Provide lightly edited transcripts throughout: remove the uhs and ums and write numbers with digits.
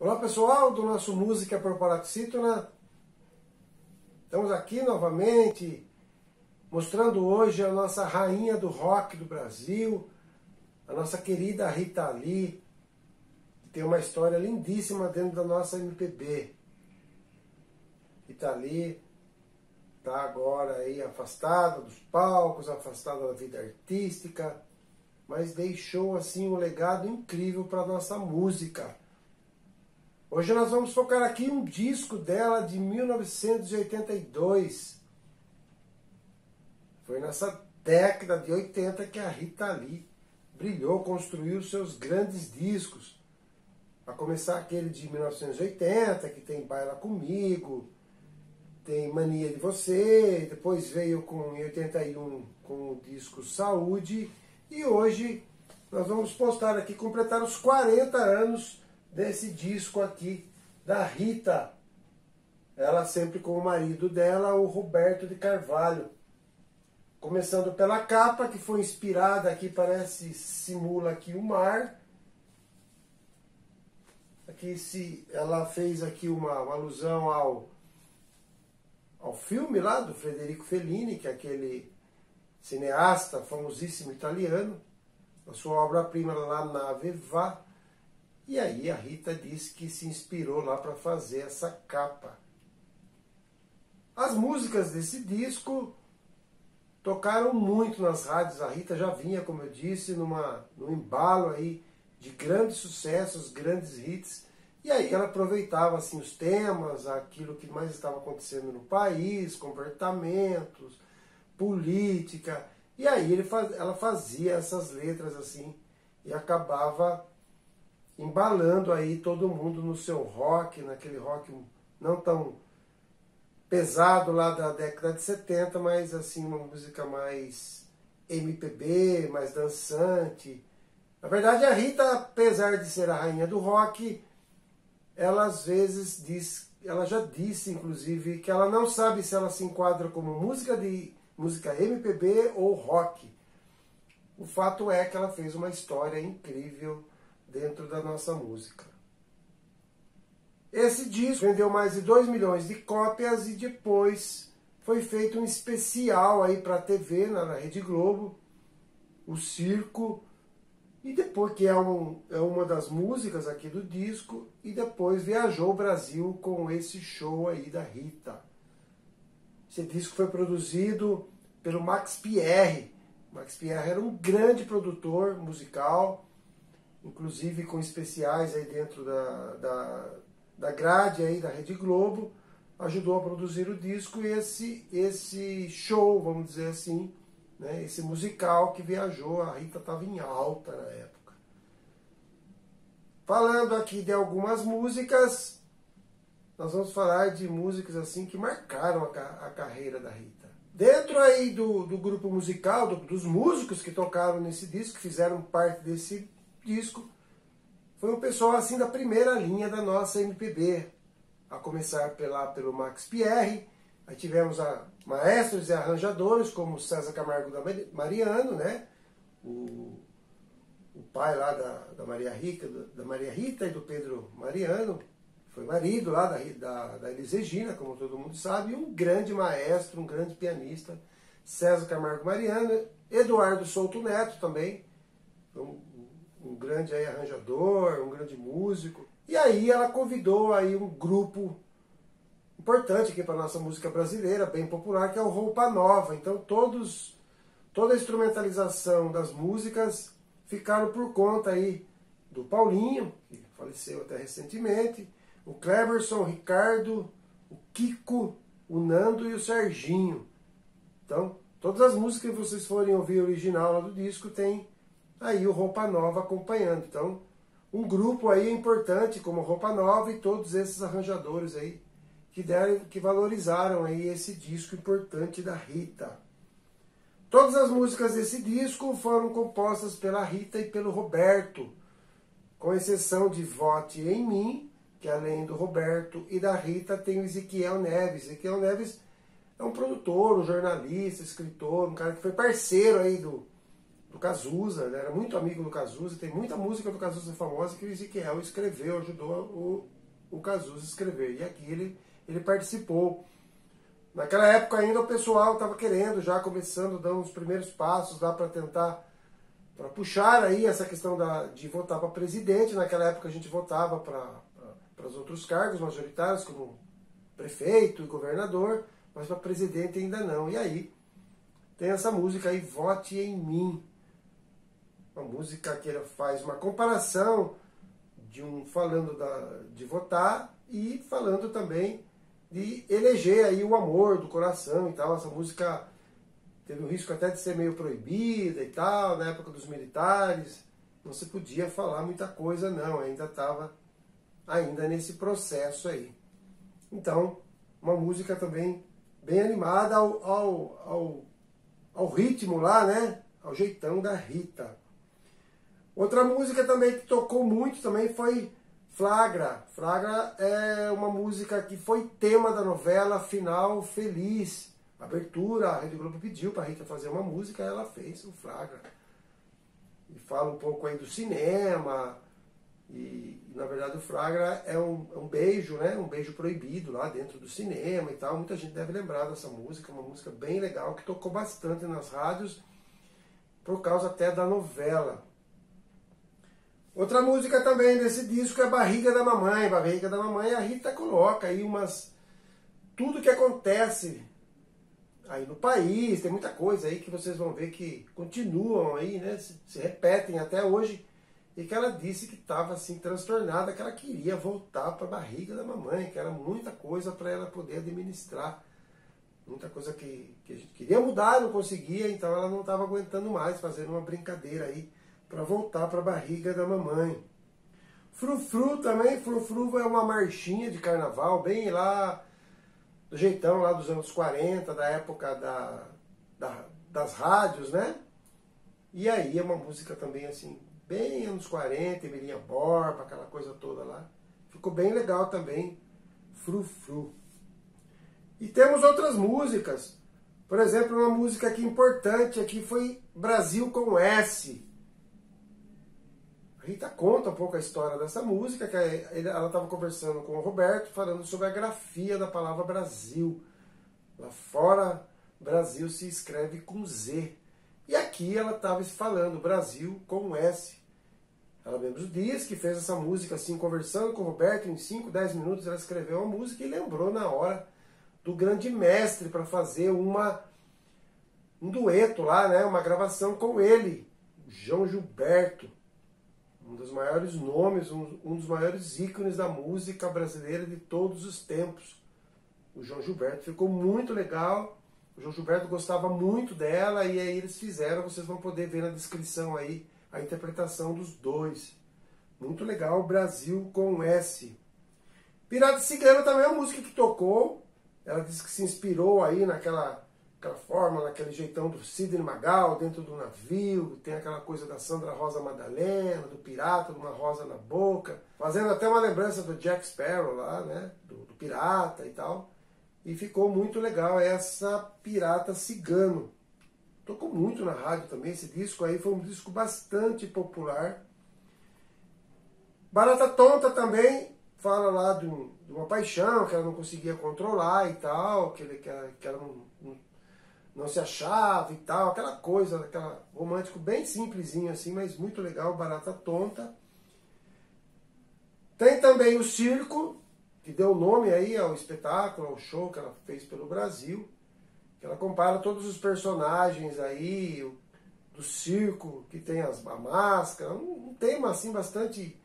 Olá pessoal do nosso Música por Paroxítona, estamos aqui novamente mostrando hoje a nossa rainha do rock do Brasil, a nossa querida Rita Lee, que tem uma história lindíssima dentro da nossa MPB. Rita Lee está agora aí afastada dos palcos, afastada da vida artística, mas deixou assim um legado incrível para a nossa música. Hoje nós vamos focar aqui um disco dela de 1982. Foi nessa década de 80 que a Rita Lee brilhou, construiu seus grandes discos. A começar aquele de 1980, que tem Baila Comigo, tem Mania de Você, depois veio em 81 com o disco Saúde, e hoje nós vamos postar aqui, completar os 40 anos desse disco aqui da Rita, ela sempre com o marido dela, o Roberto de Carvalho. Começando pela capa, que foi inspirada aqui, simula aqui o mar. Aqui ela fez aqui uma alusão ao filme lá do Federico Fellini, que é aquele cineasta famosíssimo italiano, a sua obra-prima La Nave Va. E aí a Rita disse que se inspirou lá para fazer essa capa. As músicas desse disco tocaram muito nas rádios. A Rita já vinha, como eu disse, num embalo aí de grandes sucessos, grandes hits. E aí ela aproveitava assim os temas, aquilo que mais estava acontecendo no país, comportamentos, política. E aí ela fazia essas letras assim e acabava embalando aí todo mundo no seu rock, naquele rock não tão pesado lá da década de 70, mas assim uma música mais MPB, mais dançante. Na verdade a Rita, apesar de ser a rainha do rock, ela às vezes ela já disse inclusive que ela não sabe se ela se enquadra como música MPB ou rock. O fato é que ela fez uma história incrível dentro da nossa música. Esse disco vendeu mais de 2 milhões de cópias e depois foi feito um especial aí para a TV, na Rede Globo, o Circo, e depois que é uma das músicas aqui do disco, e depois viajou o Brasil com esse show aí da Rita. Esse disco foi produzido pelo Max Pierre. Max Pierre era um grande produtor musical, inclusive com especiais aí dentro da grade aí da Rede Globo, ajudou a produzir o disco e esse show, vamos dizer assim, né, esse musical que viajou, a Rita estava em alta na época. Falando aqui de algumas músicas, nós vamos falar de músicas assim que marcaram a carreira da Rita. Dentro aí do grupo musical, dos músicos que tocaram nesse disco, que fizeram parte desse disco, foi um pessoal assim da primeira linha da nossa MPB, a começar pelo Max Pierre. Aí tivemos maestros e arranjadores como César Camargo da Mariano, né? O pai lá da Maria Rita e do Pedro Mariano, foi marido lá da Elis Regina, como todo mundo sabe, e um grande maestro, um grande pianista, César Camargo Mariano. Eduardo Souto Neto também, um grande aí arranjador, um grande músico. E aí ela convidou aí um grupo importante aqui para a nossa música brasileira, bem popular, que é o Roupa Nova. Então toda a instrumentalização das músicas ficaram por conta aí do Paulinho, que faleceu até recentemente, o Cleberson, o Ricardo, o Kiko, o Nando e o Serginho. Então todas as músicas que vocês forem ouvir original lá do disco tem aí o Roupa Nova acompanhando. Então, um grupo aí importante como Roupa Nova e todos esses arranjadores aí que valorizaram aí esse disco importante da Rita. Todas as músicas desse disco foram compostas pela Rita e pelo Roberto, com exceção de Vote em Mim, que além do Roberto e da Rita tem o Ezequiel Neves. Ezequiel Neves é um produtor, um jornalista, escritor, um cara que foi parceiro aí do do Cazuza, ele era muito amigo do Cazuza, tem muita música do Cazuza famosa que o Ezequiel escreveu, ajudou o Cazuza a escrever. E aqui ele participou. Naquela época ainda o pessoal estava querendo, já começando, dando os primeiros passos lá para tentar, para puxar aí essa questão de votar para presidente. Naquela época a gente votava para os outros cargos majoritários, como prefeito e governador, mas para presidente ainda não. E aí tem essa música aí, Vote em Mim. Uma música que ela faz uma comparação falando de votar e falando também de eleger aí o amor do coração e tal. Essa música teve o risco até de ser meio proibida e tal, na época dos militares. Não se podia falar muita coisa não, ainda estava nesse processo aí. Então, uma música também bem animada ao ritmo lá, né? Ao jeitão da Rita. Outra música também que tocou muito também foi Flagra. Flagra é uma música que foi tema da novela Final Feliz. Abertura, a Rede Globo pediu para a Rita fazer uma música, ela fez o Flagra. E fala um pouco aí do cinema. E na verdade o Flagra é um beijo, né? Um beijo proibido lá dentro do cinema e tal. Muita gente deve lembrar dessa música, uma música bem legal que tocou bastante nas rádios por causa até da novela. Outra música também desse disco é Barriga da Mamãe. Barriga da Mamãe, a Rita coloca aí tudo que acontece aí no país, tem muita coisa aí que vocês vão ver que continuam aí, né? Se repetem até hoje. E que ela disse que estava assim transtornada, que ela queria voltar para a barriga da mamãe, que era muita coisa para ela poder administrar. Muita coisa que a gente queria mudar, não conseguia, então ela não estava aguentando mais, fazendo uma brincadeira aí para voltar para a barriga da mamãe. Frufru também, Frufru é uma marchinha de carnaval, bem lá do jeitão lá dos anos 40, da época das rádios, né? E aí é uma música também assim, bem anos 40, Emilinha Borba, aquela coisa toda lá. Ficou bem legal também, Frufru. E temos outras músicas. Por exemplo, uma música aqui importante aqui foi Brasil com S. A Rita conta um pouco a história dessa música, que ela estava conversando com o Roberto, falando sobre a grafia da palavra Brasil. Lá fora, Brasil se escreve com Z. E aqui ela estava falando Brasil com S. Ela mesmo diz que fez essa música assim, conversando com o Roberto, em 5, 10 minutos ela escreveu a música e lembrou na hora do grande mestre para fazer um dueto lá, né, uma gravação com ele, João Gilberto, um dos maiores nomes, um dos maiores ícones da música brasileira de todos os tempos. O João Gilberto ficou muito legal, o João Gilberto gostava muito dela e aí eles fizeram, vocês vão poder ver na descrição aí, a interpretação dos dois. Muito legal, Brasil com S. Pirata Cigana também é uma música que tocou. Ela disse que se inspirou aí naquela forma, naquele jeitão do Sidney Magal dentro do navio. Tem aquela coisa da Sandra Rosa Madalena, do pirata, de uma rosa na boca. Fazendo até uma lembrança do Jack Sparrow lá, né? Do pirata e tal. E ficou muito legal essa Pirata Cigano. Tocou muito na rádio também, esse disco aí foi um disco bastante popular. Barata Tonta também fala lá de uma paixão que ela não conseguia controlar e tal, que ela não se achava e tal, aquela coisa, aquela romântico bem simplesinho assim, mas muito legal, Barata Tonta. Tem também o Circo, que deu nome aí ao espetáculo, ao show que ela fez pelo Brasil. Ela compara todos os personagens aí do circo, que tem a máscara, um tema assim bastante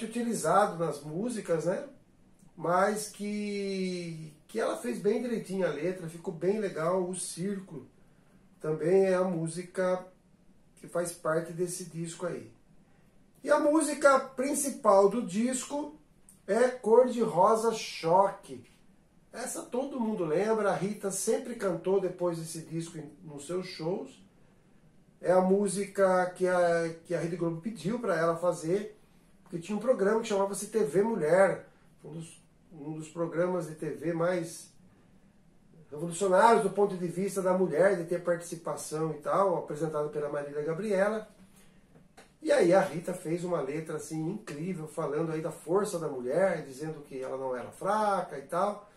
utilizado nas músicas, né? Mas que ela fez bem direitinho a letra, ficou bem legal. O Circo também é a música que faz parte desse disco aí. E a música principal do disco é Cor de Rosa Choque. Essa todo mundo lembra, a Rita sempre cantou depois desse disco nos seus shows. É a música que a Rede Globo pediu para ela fazer, porque tinha um programa que chamava-se TV Mulher, um dos programas de TV mais revolucionários do ponto de vista da mulher, de ter participação e tal, apresentado pela Marília Gabriela. E aí a Rita fez uma letra assim incrível, falando aí da força da mulher, dizendo que ela não era fraca e tal,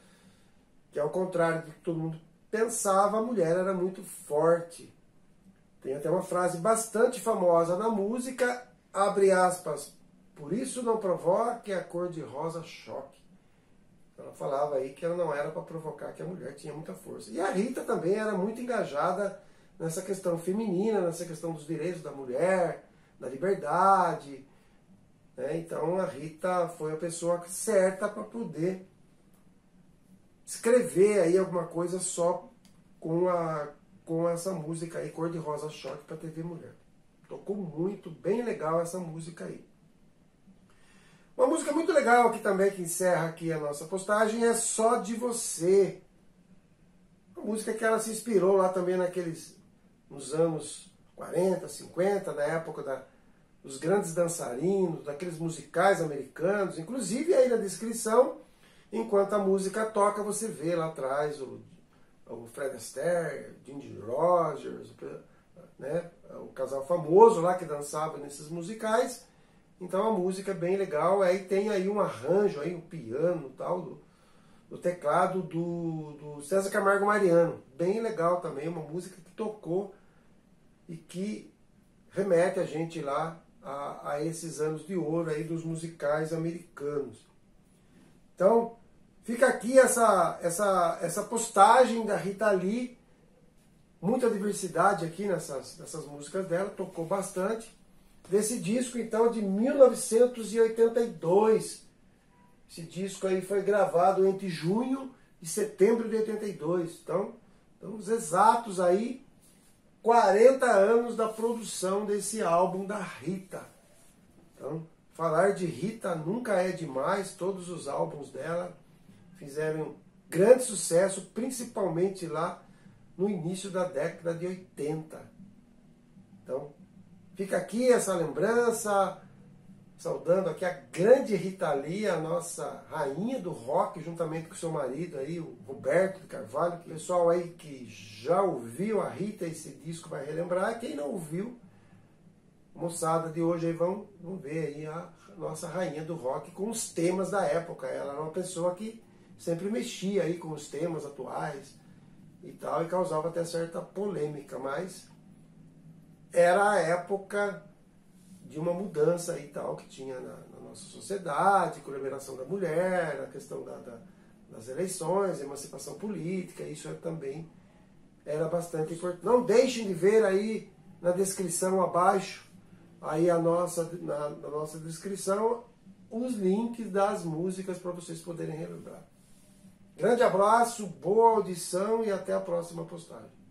que ao contrário do que todo mundo pensava, a mulher era muito forte. Tem até uma frase bastante famosa na música, abre aspas, por isso não provoque a cor-de-rosa choque. Ela falava aí que ela não era para provocar, que a mulher tinha muita força. E a Rita também era muito engajada nessa questão feminina, nessa questão dos direitos da mulher, da liberdade, né? Então a Rita foi a pessoa certa para poder escrever aí alguma coisa só com essa música aí, Cor de Rosa Choque, para TV Mulher. Tocou muito, bem legal essa música aí. Uma música muito legal aqui também, que encerra aqui a nossa postagem, é Só de Você. Uma música que ela se inspirou lá também nos anos 40, 50, na época dos grandes dançarinos, daqueles musicais americanos. Inclusive aí na descrição, enquanto a música toca, você vê lá atrás o Fred Astaire, Ginger Rogers, né, o casal famoso lá que dançava nesses musicais. Então a música é bem legal. Aí tem aí um arranjo, aí, um piano tal, do teclado do César Camargo Mariano. Bem legal também, uma música que tocou e que remete a gente lá a esses anos de ouro aí dos musicais americanos. Então, fica aqui essa postagem da Rita Lee, muita diversidade aqui nessas músicas dela, tocou bastante. Desse disco, então, de 1982. Esse disco aí foi gravado entre junho e setembro de 82. Então, estamos exatos aí 40 anos da produção desse álbum da Rita. Então, falar de Rita nunca é demais. Todos os álbuns dela fizeram grande sucesso, principalmente lá no início da década de 80. Então, fica aqui essa lembrança, saudando aqui a grande Rita Lee, a nossa rainha do rock, juntamente com seu marido aí, o Roberto de Carvalho. O pessoal aí que já ouviu a Rita, esse disco vai relembrar. Quem não ouviu, moçada de hoje aí vão ver aí a nossa rainha do rock com os temas da época. Ela era uma pessoa que sempre mexia aí com os temas atuais e tal, e causava até certa polêmica, mas era a época de uma mudança e tal que tinha na nossa sociedade, com a liberação da mulher, a questão das eleições, emancipação política. Isso também era bastante importante. Não deixem de ver aí na descrição abaixo, aí na nossa descrição, os links das músicas para vocês poderem relembrar. Grande abraço, boa audição e até a próxima postagem.